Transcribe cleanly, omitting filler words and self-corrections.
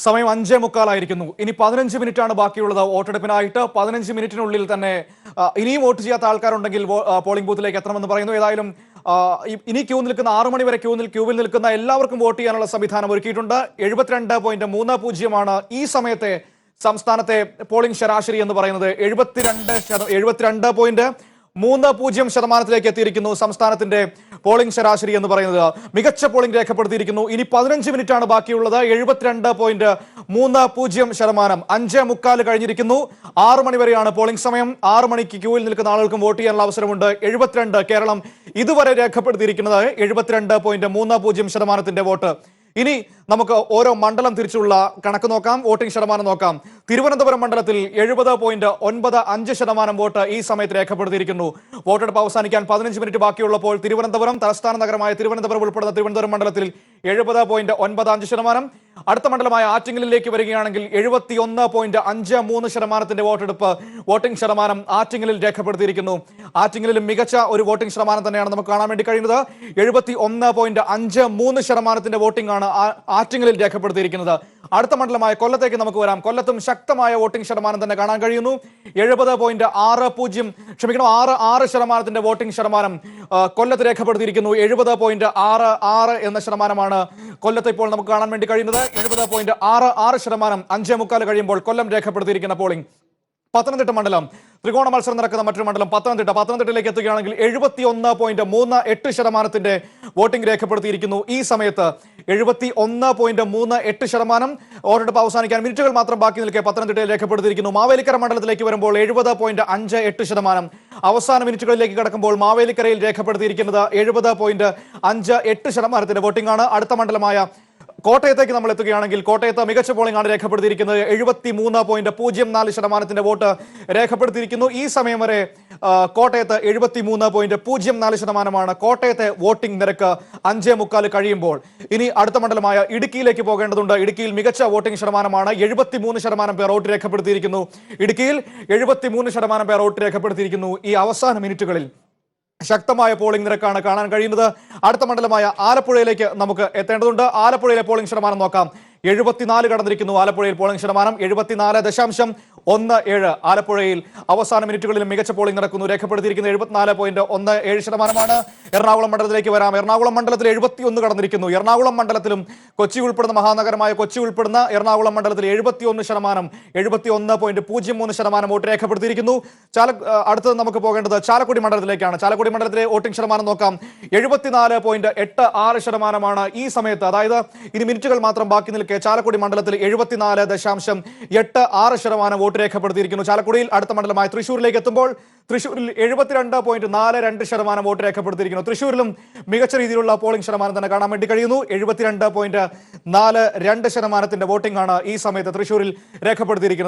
സമയം 5:45 ഇനി 15 മിനിറ്റാണ് ബാക്കിയുള്ളത് വോട്ടെടുപ്പിനായിട്ട്. 15 മിനിറ്റിനുള്ളിൽ തന്നെ ഇനിയും വോട്ട് ചെയ്യാത്ത ആൾക്കാരുണ്ടെങ്കിൽ പോളിംഗ് ബൂത്തിലേക്ക് എത്തണമെന്ന് പറയുന്നു. ഏതായാലും ഇനി ക്യൂ നിൽക്കുന്ന 6 മണി വരെ ക്യൂവിൽ നിൽക്കുന്ന എല്ലാവർക്കും വോട്ട് ചെയ്യാനുള്ള സംവിധാനം ഒരുക്കിയിട്ടുണ്ട്. 72.30 ഈ സമയത്തെ സംസ്ഥാനത്തെ പോളിംഗ് ശരാശരി എന്ന് പറയുന്നത്. 72.30% എത്തിയിരിക്കുന്നു സംസ്ഥാനത്തിന്റെ പോളിംഗ് ശരാശരി എന്ന് പറയുന്നത്. മികച്ച പോളിംഗ് രേഖപ്പെടുത്തിയിരിക്കുന്നു. ഇനി 15 മിനിറ്റാണ് ബാക്കിയുള്ളത്. 72.30%. 5:45 കഴിഞ്ഞിരിക്കുന്നു. 6 മണി വരെയാണ് പോളിംഗ് സമയം. 6 മണിക്ക് ക്യൂവിൽ നിൽക്കുന്ന ആളുകൾക്കും വോട്ട് ചെയ്യാനുള്ള അവസരമുണ്ട്. 72 കേരളം ഇതുവരെ രേഖപ്പെടുത്തിയിരിക്കുന്നത് 72.30% വോട്ട്. ഇനി നമുക്ക് ഓരോ മണ്ഡലം തിരിച്ചുള്ള കണക്ക് നോക്കാം, വോട്ടിംഗ് ശതമാനം നോക്കാം. തിരുവനന്തപുരം മണ്ഡലത്തിൽ 70.95% വോട്ട് ഈ സമയത്ത് രേഖപ്പെടുത്തിയിരിക്കുന്നു. വോട്ടെടുപ്പ് അവസാനിക്കാൻ 15 മിനിറ്റ് ബാക്കിയുള്ളപ്പോൾ തിരുവനന്തപുരം, തലസ്ഥാന നഗരമായ തിരുവനന്തപുരം ഉൾപ്പെടുന്ന തിരുവനന്തപുരം മണ്ഡലത്തിൽ 70.95%. അടുത്ത മണ്ഡലമായ ആറ്റിങ്ങലിലേക്ക് വരികയാണെങ്കിൽ 71.53% വോട്ടിംഗ് ശതമാനം ആറ്റിങ്ങലിൽ രേഖപ്പെടുത്തിയിരിക്കുന്നു. ആറ്റിങ്ങലിലും മികച്ച ഒരു വോട്ടിംഗ് ശതമാനം തന്നെയാണ് നമുക്ക് കാണാൻ വേണ്ടി കഴിയുന്നത്. 71.53% വോട്ടിംഗ് ആണ് ആറ്റിങ്ങലിൽ രേഖപ്പെടുത്തിയിരിക്കുന്നത്. അടുത്ത മണ്ഡലമായ കൊല്ലത്തേക്ക് നമുക്ക് വരാം. കൊല്ലത്തും ശക്തമായ വോട്ടിംഗ് ശതമാനം തന്നെ കാണാൻ കഴിയുന്നു. 70.66% വോട്ടിംഗ് ശതമാനം കൊല്ലത്ത് രേഖപ്പെടുത്തിയിരിക്കുന്നു. 70.66 എന്ന ശതമാനമാണ് കൊല്ലത്ത് ഇപ്പോൾ നമുക്ക് കാണാൻ വേണ്ടി കഴിയുന്നത്. 70.66%. 5:45 കഴിയുമ്പോൾ കൊല്ലം രേഖപ്പെടുത്തിയിരിക്കുന്ന പോളിംഗ്. പത്തനംതിട്ട മണ്ഡലം ത്രികോണ മത്സരം നടക്കുന്ന മറ്റൊരു മണ്ഡലം പത്തനംതിട്ടയിലേക്ക് എത്തുകയാണെങ്കിൽ 71.38% വോട്ടിംഗ് രേഖപ്പെടുത്തിയിരിക്കുന്നു. ഈ സമയത്ത് 71.38%. വോട്ടെടുപ്പ് അവസാനിക്കാൻ മിനിറ്റുകൾ മാത്രം ബാക്കി നിൽക്കെ പത്തനംതിട്ടയിൽ രേഖപ്പെടുത്തിയിരിക്കുന്നു. മാവേലിക്കര മണ്ഡലത്തിലേക്ക് വരുമ്പോൾ 70.58%. അവസാന മിനിറ്റുകളിലേക്ക് കടക്കുമ്പോൾ മാവേലിക്കരയിൽ രേഖപ്പെടുത്തിയിരിക്കുന്നത് 70.58% വോട്ടിംഗ് ആണ്. അടുത്ത മണ്ഡലമായ കോട്ടയത്തേക്ക് നമ്മൾ എത്തുകയാണെങ്കിൽ കോട്ടയത്ത് മികച്ച പോളിംഗ് ആണ് രേഖപ്പെടുത്തിയിരിക്കുന്നത്. 73.04% വോട്ട് രേഖപ്പെടുത്തിയിരിക്കുന്നു. ഈ സമയം വരെ കോട്ടയത്ത് 73.04% കോട്ടയത്തെ വോട്ടിംഗ് നിരക്ക്. 5:45 കഴിയുമ്പോൾ ഇനി അടുത്ത മണ്ഡലമായ ഇടുക്കിയിലേക്ക് പോകേണ്ടതുണ്ട്. ഇടുക്കിയിൽ മികച്ച വോട്ടിംഗ് ശതമാനമാണ്. 73% പേർ വോട്ട് രേഖപ്പെടുത്തിയിരിക്കുന്നു. ഇടുക്കിയിൽ 73% പേർ വോട്ട് രേഖപ്പെടുത്തിയിരിക്കുന്നു. ഈ അവസാന മിനിറ്റുകളിൽ ശക്തമായ പോളിംഗ് നിരക്കാണ് കാണാൻ കഴിയുന്നത്. അടുത്ത മണ്ഡലമായ ആലപ്പുഴയിലേക്ക് നമുക്ക് എത്തേണ്ടതുണ്ട്. ആലപ്പുഴയിലെ പോളിംഗ് ശതമാനം നോക്കാം. 74 കടന്നിരിക്കുന്നു. ആലപ്പുഴയിൽ പോളിംഗ് ശതമാനം 74.17. ആലപ്പുഴയിൽ അവസാന മിനിറ്റുകളിൽ മികച്ച പോളിംഗ് നടക്കുന്നു. രേഖപ്പെടുത്തിയിരിക്കുന്നത് 74.17%. എറണാകുളം മണ്ഡലത്തിലേക്ക് വരാം. എറണാകുളം മണ്ഡലത്തിൽ 71 കടന്നിരിക്കുന്നു. എറണാകുളം മണ്ഡലത്തിലും കൊച്ചി ഉൾപ്പെടുന്ന മഹാനഗരമായ കൊച്ചി ഉൾപ്പെടുന്ന എറണാകുളം മണ്ഡലത്തിൽ 71%, 71.03% വോട്ട് രേഖപ്പെടുത്തിയിരിക്കുന്നു. അടുത്തത് നമുക്ക് പോകേണ്ടത് ചാലക്കുടി മണ്ഡലത്തിലേക്കാണ്. ചാലക്കുടി മണ്ഡലത്തിലെ വോട്ടിംഗ് ശതമാനം നോക്കാം. 74.86% ഈ സമയത്ത്, അതായത് ഇനി മിനിറ്റുകൾ മാത്രം ബാക്കി നിൽക്കെ ചാലക്കുടി മണ്ഡലത്തിൽ 74.86% വോട്ട് രേഖപ്പെടുത്തിയിരിക്കുന്നു. ചാലക്കുടിയിൽ അടുത്ത മണ്ഡലമായ തൃശ്ശൂരിലേക്ക് എത്തുമ്പോൾ തൃശ്ശൂരിൽ 72.42% വോട്ട് രേഖപ്പെടുത്തിയിരിക്കുന്നു. തൃശ്ശൂരിലും മികച്ച രീതിയിലുള്ള പോളിംഗ് ശതമാനം തന്നെ കാണാൻ വേണ്ടി കഴിയുന്നു. 72.42% വോട്ടിംഗ് ആണ് ഈ സമയത്ത് തൃശ്ശൂരിൽ രേഖപ്പെടുത്തിയിരിക്കുന്നത്.